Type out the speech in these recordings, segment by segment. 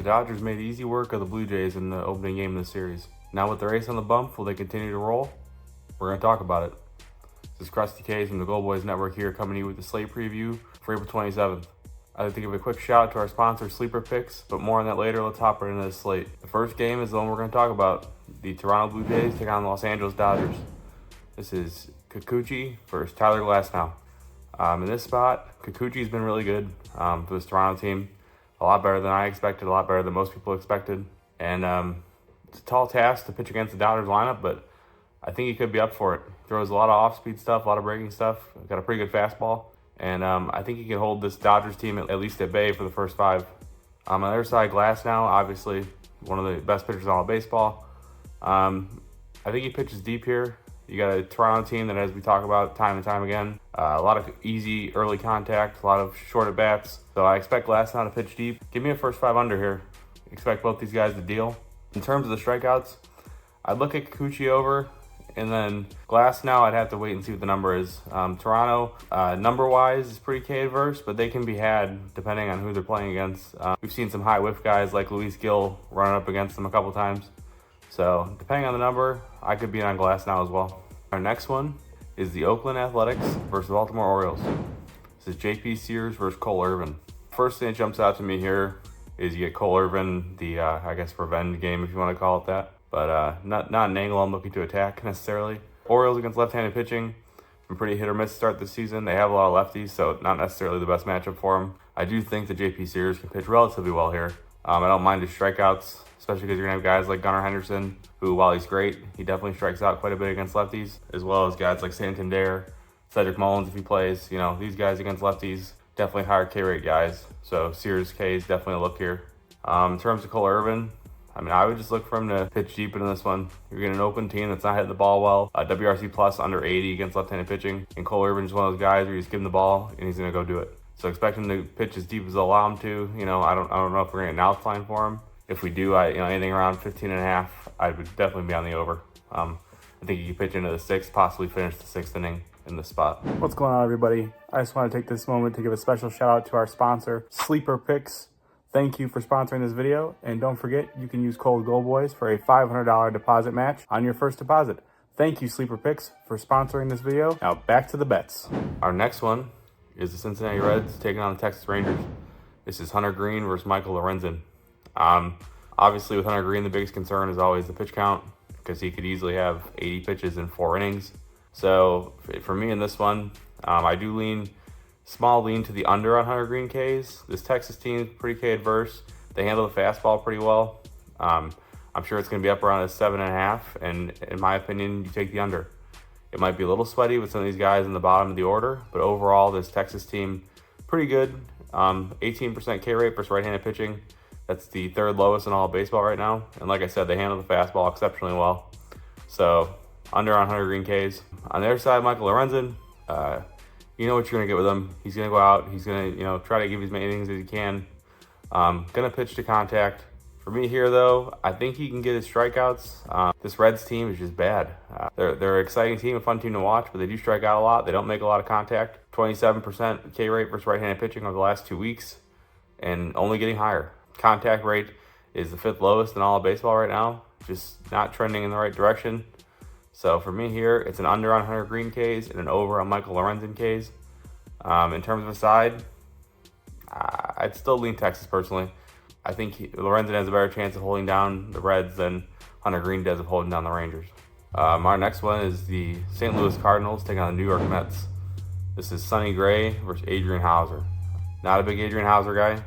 Dodgers made easy work of the Blue Jays in the opening game of the series. Now with their ace on the bump, will they continue to roll? We're going to talk about it. This is CrustyKs from the Gold Boys Network here, coming to you with the slate preview for April 27th. I'd like to give a quick shout out to our sponsor, Sleeper Picks, but more on that later. Let's hop right into the slate. The first game is the one we're going to talk about. The Toronto Blue Jays take on the Los Angeles Dodgers. This is Kikuchi versus Tyler Glasnow. In this spot, Kikuchi's been really good for this Toronto team. A lot better than I expected, a lot better than most people expected. And it's a tall task to pitch against the Dodgers lineup, but I think he could be up for it. Throws a lot of off-speed stuff, a lot of breaking stuff. Got a pretty good fastball. And I think he can hold this Dodgers team at least at bay for the first five. On the other side, Glasnow, obviously one of the best pitchers in all of baseball. I think he pitches deep here. You got a Toronto team that, as we talk about time and time again, a lot of easy early contact, a lot of short at bats. So I expect Glasnow to pitch deep. Give me a first five under here. Expect both these guys to deal. In terms of the strikeouts, I'd look at Kikuchi over, and then Glasnow, I'd have to wait and see what the number is. Toronto, number-wise, is pretty K-adverse, but they can be had depending on who they're playing against. We've seen some high whiff guys like Luis Gil running up against them a couple times. So depending on the number, I could be on Glasnow as well. Our next one is the Oakland Athletics versus Baltimore Orioles. This is JP Sears versus Cole Irvin. First thing that jumps out to me here is you get Cole Irvin, the, I guess, revenge game, if you want to call it that. But not an angle I'm looking to attack necessarily. Orioles against left-handed pitching, been pretty hit or miss to start this season. They have a lot of lefties, so not necessarily the best matchup for them. I do think that JP Sears can pitch relatively well here. I don't mind his strikeouts, especially because you're going to have guys like Gunnar Henderson, who, while he's great, he definitely strikes out quite a bit against lefties, as well as guys like Santander, Cedric Mullins if he plays. You know, these guys against lefties, definitely higher K-rate guys. So Sears K is definitely a look here. In terms of Cole Irvin, I mean, I would just look for him to pitch deep into this one. You're getting an open team that's not hitting the ball well. WRC plus under 80 against left-handed pitching. And Cole Irvin's one of those guys where you just give him the ball and he's going to go do it. So expect him to pitch as deep as they'll allow him to. You know, I don't know if we're going to get an outline for him. If we do, anything around 15.5, I would definitely be on the over. I think he could pitch into the sixth, possibly finish the sixth inning in this spot. What's going on, everybody? I just want to take this moment to give a special shout out to our sponsor, Sleeper Picks. Thank you for sponsoring this video, and don't forget, you can use code GOLDBOYS for a $500 deposit match on your first deposit. Thank you, Sleeper Picks, for sponsoring this video. Now back to the bets. Our next one is the Cincinnati Reds taking on the Texas Rangers. This is Hunter Green versus Michael Lorenzen. Obviously, with Hunter Green, the biggest concern is always the pitch count, because he could easily have 80 pitches in 4 innings. So for me in this one, I do small lean to the under on Hunter Green Ks. This Texas team is pretty K-adverse. They handle the fastball pretty well. I'm sure it's going to be up around a 7.5, and in my opinion, you take the under. It might be a little sweaty with some of these guys in the bottom of the order, but overall, this Texas team, pretty good. 18% K rate versus right-handed pitching. That's the third lowest in all of baseball right now. And like I said, they handle the fastball exceptionally well. So under on Hunter Green Ks. On the other side, Michael Lorenzen, you know what you're going to get with him. He's going to go out. He's going to, try to give as many innings as he can. Going to pitch to contact. For me here, though, I think he can get his strikeouts. This Reds team is just bad. They're an exciting team, a fun team to watch, but they do strike out a lot. They don't make a lot of contact. 27% K rate versus right-handed pitching over the last 2 weeks, and only getting higher. Contact rate is the 5th lowest in all of baseball right now. Just not trending in the right direction. So for me here, it's an under on Hunter Green Ks and an over on Michael Lorenzen Ks. In terms of a side, I'd still lean Texas personally. I think Lorenzen has a better chance of holding down the Reds than Hunter Green does of holding down the Rangers. Our next one is the St. Louis Cardinals taking on the New York Mets. This is Sonny Gray versus Adrian Hauser. Not a big Adrian Hauser guy.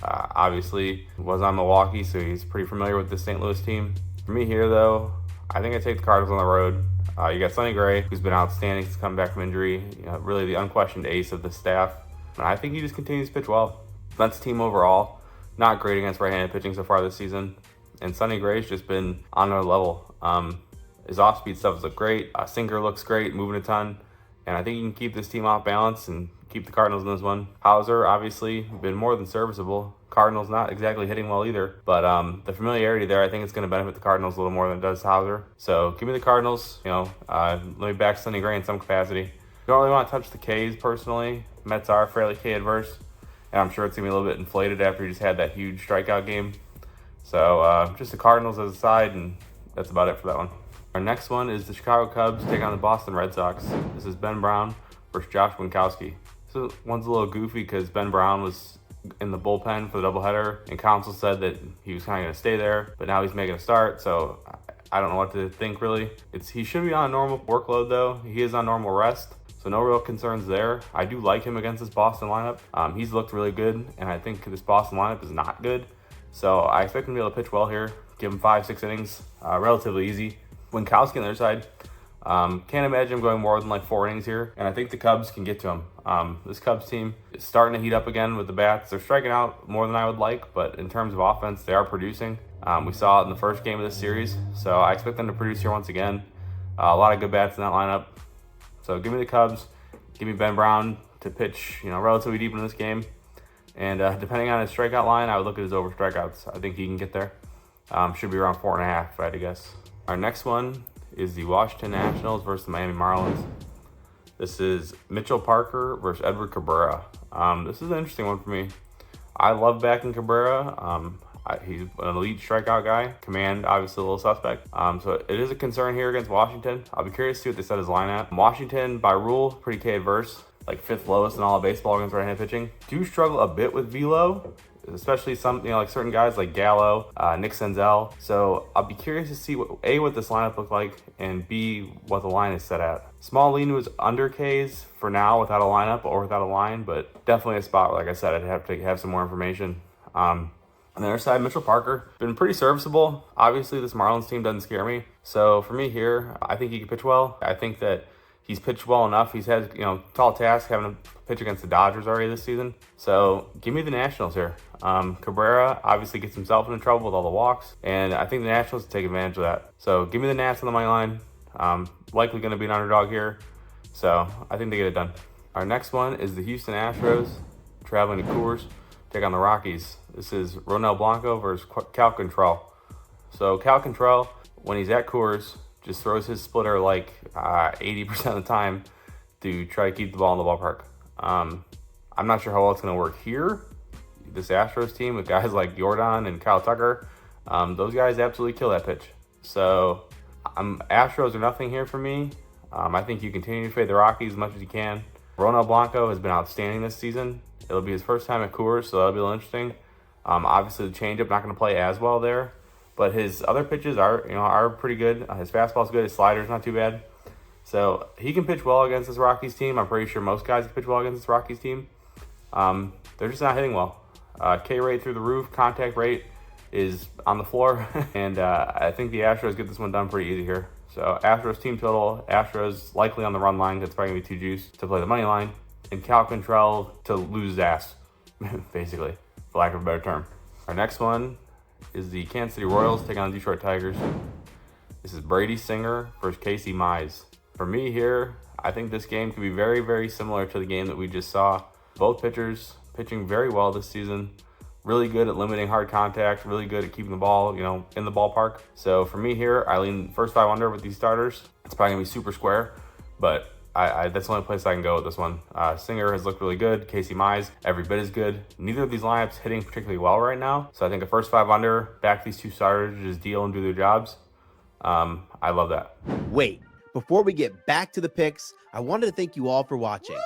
Obviously, was on Milwaukee, so he's pretty familiar with the St. Louis team. For me here, though, I think I take the Cardinals on the road. You got Sonny Gray, who's been outstanding since coming back from injury. Really the unquestioned ace of the staff. And I think he just continues to pitch well. Mets team overall, not great against right-handed pitching so far this season. And Sonny Gray's just been on another level. His off-speed stuff looks great. Sinker looks great, moving a ton. And I think he can keep this team off balance and keep the Cardinals in this one. Hauser, obviously, been more than serviceable. Cardinals not exactly hitting well either. But the familiarity there, I think it's going to benefit the Cardinals a little more than it does Hauser. So give me the Cardinals. Let me back Sonny Gray in some capacity. Don't really want to touch the Ks personally. Mets are fairly K-adverse. And I'm sure it's going to be a little bit inflated after he just had that huge strikeout game. So just the Cardinals as a side, and that's about it for that one. Our next one is the Chicago Cubs taking on the Boston Red Sox. This is Ben Brown versus Josh Winkowski. So one's a little goofy because Ben Brown was in the bullpen for the doubleheader, and Counsell said that he was kind of going to stay there, but now he's making a start, so I don't know what to think really. He should be on a normal workload though. He is on normal rest, so no real concerns there. I do like him against this Boston lineup. He's looked really good, and I think this Boston lineup is not good. So I expect him to be able to pitch well here. Give him 5-6 innings, relatively easy. Winkowski on the other side, can't imagine him going more than like 4 innings here, and I think the Cubs can get to him. This Cubs team is starting to heat up again with the bats. They're striking out more than I would like, but in terms of offense, they are producing. We saw it in the first game of this series, so I expect them to produce here once again. A lot of good bats in that lineup. So give me the Cubs. Give me Ben Brown to pitch, relatively deep in this game. And depending on his strikeout line, I would look at his over strikeouts. I think he can get there. Should be around 4.5 if I had to guess. Our next one is the Washington Nationals versus the Miami Marlins. This is Mitchell Parker versus Edward Cabrera. This is an interesting one for me. I love backing Cabrera. He's an elite strikeout guy. Command, obviously a little suspect. So it is a concern here against Washington. I'll be curious to see what they set his line at. Washington, by rule, pretty K adverse. Like 5th lowest in all of baseball against right-handed pitching. Do struggle a bit with velo, especially some, like certain guys like Gallo, Nick Senzel. So I'll be curious to see what this lineup looked like, and B, what the line is set at. Small lean was under Ks for now without a lineup or without a line, but definitely a spot, like I said, I'd have to have some more information. On the other side, Mitchell Parker, been pretty serviceable. Obviously, this Marlins team doesn't scare me. So for me here, I think he can pitch well. I think that he's pitched well enough. He's had, tall task having to pitch against the Dodgers already this season. So give me the Nationals here. Cabrera obviously gets himself into trouble with all the walks, and I think the Nationals take advantage of that. So give me the Nats on the money line. Likely going to be an underdog here. So I think they get it done. Our next one is the Houston Astros traveling to Coors, take on the Rockies. This is Ronel Blanco versus Cal Quantrill. So Cal Quantrill, when he's at Coors, just throws his splitter like 80% of the time to try to keep the ball in the ballpark. I'm not sure how well it's going to work here. This Astros team with guys like Jordan and Kyle Tucker, those guys absolutely kill that pitch. So Astros are nothing here for me. I think you continue to fade the Rockies as much as you can. Ronel Blanco has been outstanding this season. It'll be his first time at Coors, so that'll be a little interesting. Obviously, the changeup not going to play as well there, but his other pitches are pretty good. His fastball's good. His slider's not too bad. So he can pitch well against this Rockies team. I'm pretty sure most guys can pitch well against this Rockies team. They're just not hitting well. K rate through the roof. Contact rate is on the floor. And I think the Astros get this one done pretty easy here. So Astros team total. Astros likely on the run line. That's probably going to be too juiced to play the money line. And Cal Quantrill to lose his ass, basically, for lack of a better term. Our next one is the Kansas City Royals taking on the Detroit Tigers. This is Brady Singer versus Casey Mize. For me here, I think this game could be very, very similar to the game that we just saw. Both pitchers pitching very well this season. Really good at limiting hard contact. Really good at keeping the ball, in the ballpark. So for me here, I lean first 5 under with these starters. It's probably gonna be super square, but that's the only place I can go with this one. Singer has looked really good. Casey Mize, every bit as good. Neither of these lineups hitting particularly well right now. So I think a first 5 under, back these two starters, just deal and do their jobs. I love that. Wait, before we get back to the picks, I wanted to thank you all for watching.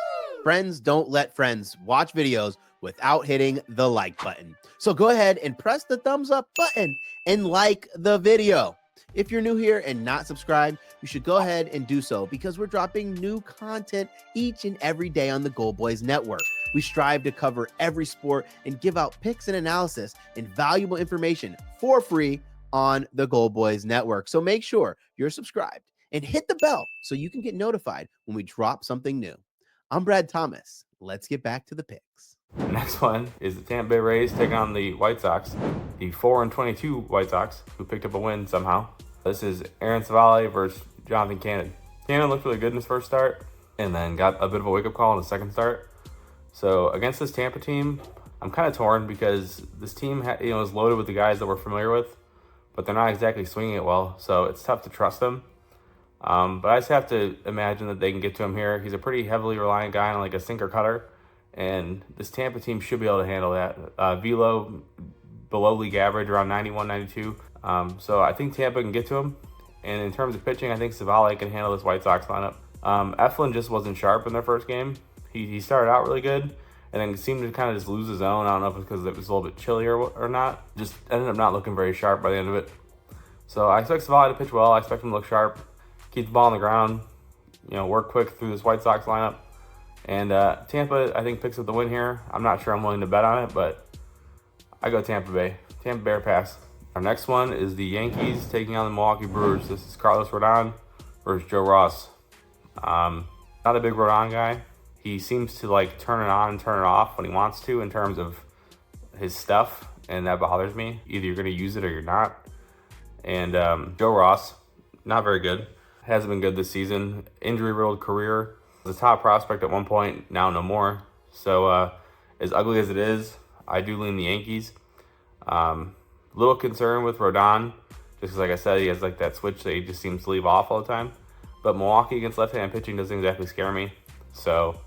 Friends don't let friends watch videos without hitting the like button. So go ahead and press the thumbs up button and like the video. If you're new here and not subscribed, you should go ahead and do so because we're dropping new content each and every day on the Gold Boys Network. We strive to cover every sport and give out picks and analysis and valuable information for free on the Gold Boys Network. So make sure you're subscribed and hit the bell so you can get notified when we drop something new. I'm Brad Thomas. Let's get back to the picks. The next one is the Tampa Bay Rays taking on the White Sox, the 4-22 White Sox, who picked up a win somehow. This is Aaron Savale versus Jonathan Cannon. Cannon looked really good in his first start and then got a bit of a wake-up call in his second start. So against this Tampa team, I'm kind of torn because this team is loaded with the guys that we're familiar with, but they're not exactly swinging it well, so it's tough to trust them. But I just have to imagine that they can get to him here. He's a pretty heavily reliant guy on like a sinker cutter, and this Tampa team should be able to handle that. Velo, below league average, around 91, 92. So I think Tampa can get to him. And in terms of pitching, I think Savale can handle this White Sox lineup. Eflin just wasn't sharp in their first game. He started out really good, and then seemed to kind of just lose his own. I don't know if it's because it was a little bit chillier or not. Just ended up not looking very sharp by the end of it. So I expect Savale to pitch well. I expect him to look sharp, keep the ball on the ground, work quick through this White Sox lineup. And Tampa, I think, picks up the win here. I'm not sure I'm willing to bet on it, but I go Tampa Bay. Tampa Bay pass. Our next one is the Yankees taking on the Milwaukee Brewers. This is Carlos Rodon versus Joe Ross. Not a big Rodon guy. He seems to like turn it on and turn it off when he wants to in terms of his stuff, and that bothers me. Either you're going to use it or you're not. And Joe Ross, not very good. Hasn't been good this season. Injury-riddled career. Was a top prospect at one point, now no more. So as ugly as it is, I do lean the Yankees. Little concern with Rodon, just because, like I said, he has like that switch that he just seems to leave off all the time. But Milwaukee against left-handed pitching doesn't exactly scare me. So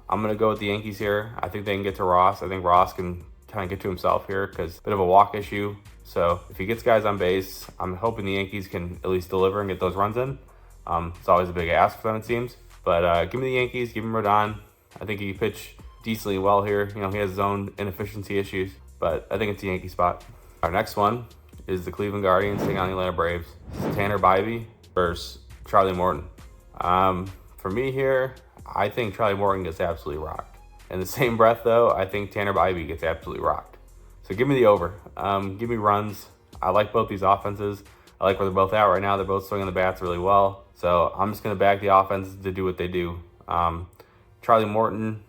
I'm going to go with the Yankees here. I think they can get to Ross. I think Ross can kind of get to himself here because bit of a walk issue. So if he gets guys on base, I'm hoping the Yankees can at least deliver and get those runs in. It's always a big ask for them, it seems. But give me the Yankees, give him Rodon. I think he can pitch decently well here. He has his own inefficiency issues, but I think it's the Yankee spot. Our next one is the Cleveland Guardians taking on the Atlanta Braves. This is Tanner Bybee versus Charlie Morton. For me here, I think Charlie Morton gets absolutely rocked. In the same breath, though, I think Tanner Bybee gets absolutely rocked. So give me the over. Give me runs. I like both these offenses. I like where they're both at right now. They're both swinging the bats really well. So I'm just going to back the offenses to do what they do. Charlie Morton,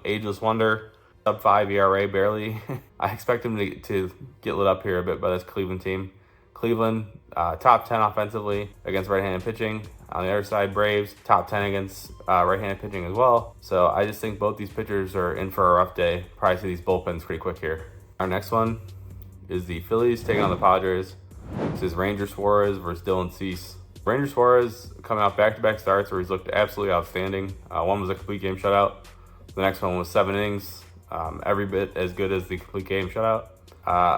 ageless wonder, sub 5 ERA barely. I expect him to get lit up here a bit by this Cleveland team. Cleveland, top 10 offensively against right-handed pitching. On the other side, Braves, top 10 against right-handed pitching as well. So I just think both these pitchers are in for a rough day. Probably see these bullpens pretty quick here. Our next one is the Phillies taking on the Padres. This is Ranger Suarez versus Dylan Cease. Ranger Suarez coming off back-to-back starts where he's looked absolutely outstanding. One was a complete game shutout. The next one was 7 innings, every bit as good as the complete game shutout.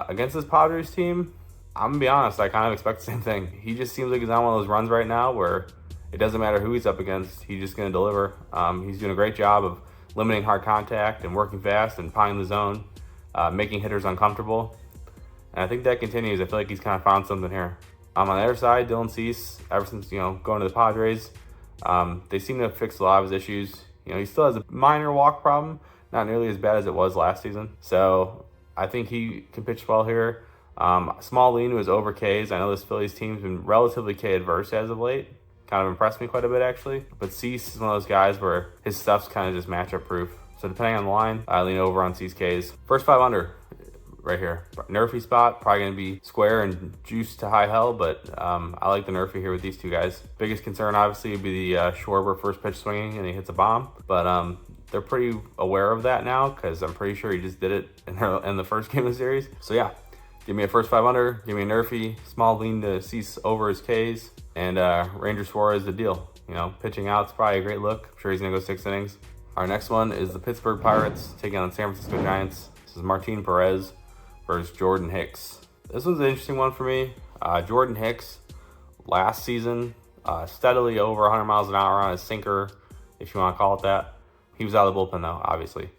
Against this Padres team, I'm going to be honest, I kind of expect the same thing. He just seems like he's on one of those runs right now where it doesn't matter who he's up against, he's just going to deliver. He's doing a great job of limiting hard contact and working fast and finding the zone, making hitters uncomfortable. And I think that continues. I feel like he's kind of found something here. On the other side, Dylan Cease, ever since going to the Padres, they seem to have fixed a lot of his issues. He still has a minor walk problem, not nearly as bad as it was last season. So I think he can pitch well here. Small lean to his over Ks. I know this Phillies team's been relatively K adverse as of late. Kind of impressed me quite a bit, actually. But Cease is one of those guys where his stuff's kind of just matchup proof. So depending on the line, I lean over on Cease Ks. First 5 under right here. Nerfy spot, probably going to be square and juice to high hell, but I like the Nerfy here with these two guys. Biggest concern, obviously, would be the Schwarber first pitch swinging and he hits a bomb. But they're pretty aware of that now because I'm pretty sure he just did it in the first game of the series. So yeah, give me a first 5 under, give me a Nerfy, small lean to Cease over his Ks, and Ranger Suarez the deal. Pitching out's probably a great look. I'm sure he's going to go 6 innings. Our next one is the Pittsburgh Pirates taking on the San Francisco Giants. This is Martin Perez versus Jordan Hicks. This one's an interesting one for me. Jordan Hicks, last season, steadily over 100 miles an hour on his sinker, if you want to call it that. He was out of the bullpen, though, obviously.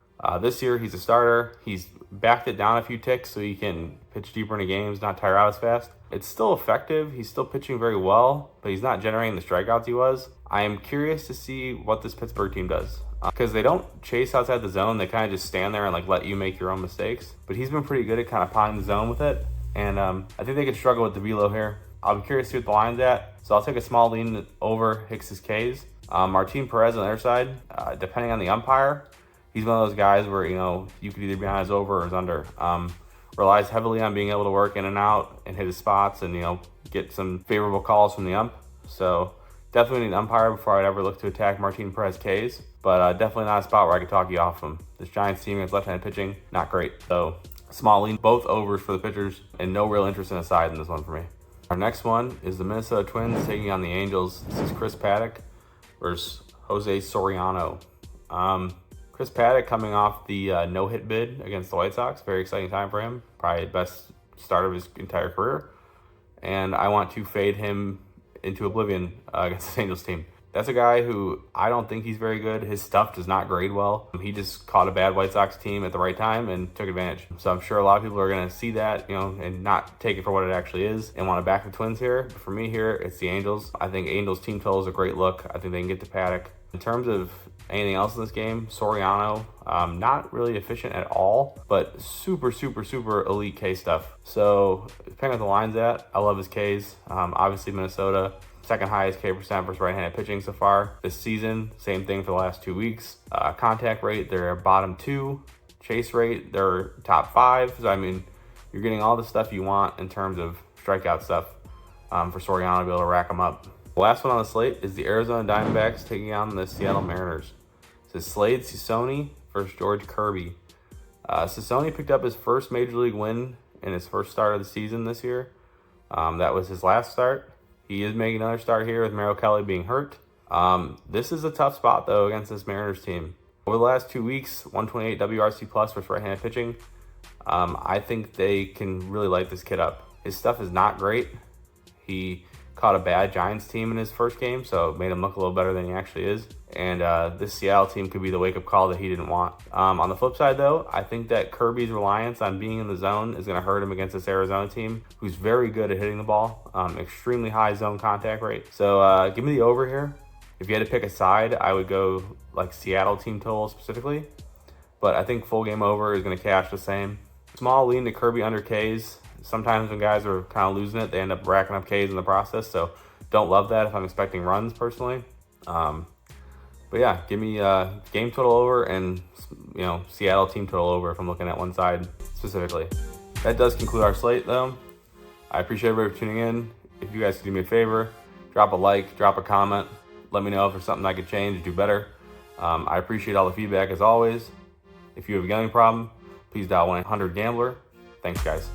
This year, he's a starter. He's backed it down a few ticks so he can pitch deeper into games, not tire out as fast. It's still effective. He's still pitching very well, but he's not generating the strikeouts he was. I am curious to see what this Pittsburgh team does. Because they don't chase outside the zone. They kind of just stand there and let you make your own mistakes. But he's been pretty good at kind of finding the zone with it. And I think they could struggle with the velo here. I'll be curious to see what the line's at. So I'll take a small lean over Hicks's Ks. Martin Perez on the other side, depending on the umpire, he's one of those guys where, you could either be on his over or his under. Relies heavily on being able to work in and out and hit his spots and, get some favorable calls from the ump. So definitely need an umpire before I'd ever look to attack Martin Perez Ks. But definitely not a spot where I could talk you off him. This Giants team against left-handed pitching, not great. So small lean, both overs for the pitchers, and no real interest in a side in this one for me. Our next one is the Minnesota Twins taking on the Angels. This is Chris Paddock versus Jose Soriano. Chris Paddock coming off the no-hit bid against the White Sox. Very exciting time for him. probably best start of his entire career. And I want to fade him into oblivion against this Angels team. That's a guy who I don't think he's very good. His stuff does not grade well. He just caught a bad White Sox team at the right time and took advantage. So I'm sure a lot of people are going to see that, and not take it for what it actually is and want to back the Twins here. But for me here, it's the Angels. I think Angels team total is a great look. I think they can get to Paddock. In terms of anything else in this game, Soriano, not really efficient at all, but super, super, super elite K stuff. So depending on the line's at, I love his Ks. Obviously Minnesota, second highest K percent versus right-handed pitching so far this season. Same thing for the last 2 weeks. Contact rate, they're bottom 2. Chase rate, they're top 5. So I mean, you're getting all the stuff you want in terms of strikeout stuff for Soriano to be able to rack them up. The last one on the slate is the Arizona Diamondbacks taking on the Seattle Mariners. It's Slade Cecconi versus George Kirby. Cecconi picked up his first major league win in his first start of the season this year. That was his last start. He is making another start here with Merrill Kelly being hurt. This is a tough spot, though, against this Mariners team. Over the last 2 weeks, 128 WRC plus versus right-handed pitching. I think they can really light this kid up. His stuff is not great. He caught a bad Giants team in his first game, so it made him look a little better than he actually is. And this Seattle team could be the wake-up call that he didn't want. On the flip side, though, I think that Kirby's reliance on being in the zone is going to hurt him against this Arizona team, who's very good at hitting the ball, extremely high zone contact rate. So give me the over here. If you had to pick a side, I would go like Seattle team total specifically. But I think full game over is going to cash the same. Small lean to Kirby under Ks. Sometimes when guys are kind of losing it, they end up racking up Ks in the process. So don't love that if I'm expecting runs personally. But yeah, give me game total over and Seattle team total over if I'm looking at one side specifically. That does conclude our slate though. I appreciate everybody for tuning in. If you guys could do me a favor, drop a like, drop a comment. Let me know if there's something I could change or do better. I appreciate all the feedback as always. If you have a gambling problem, please dial 1-800-GAMBLER. Thanks guys.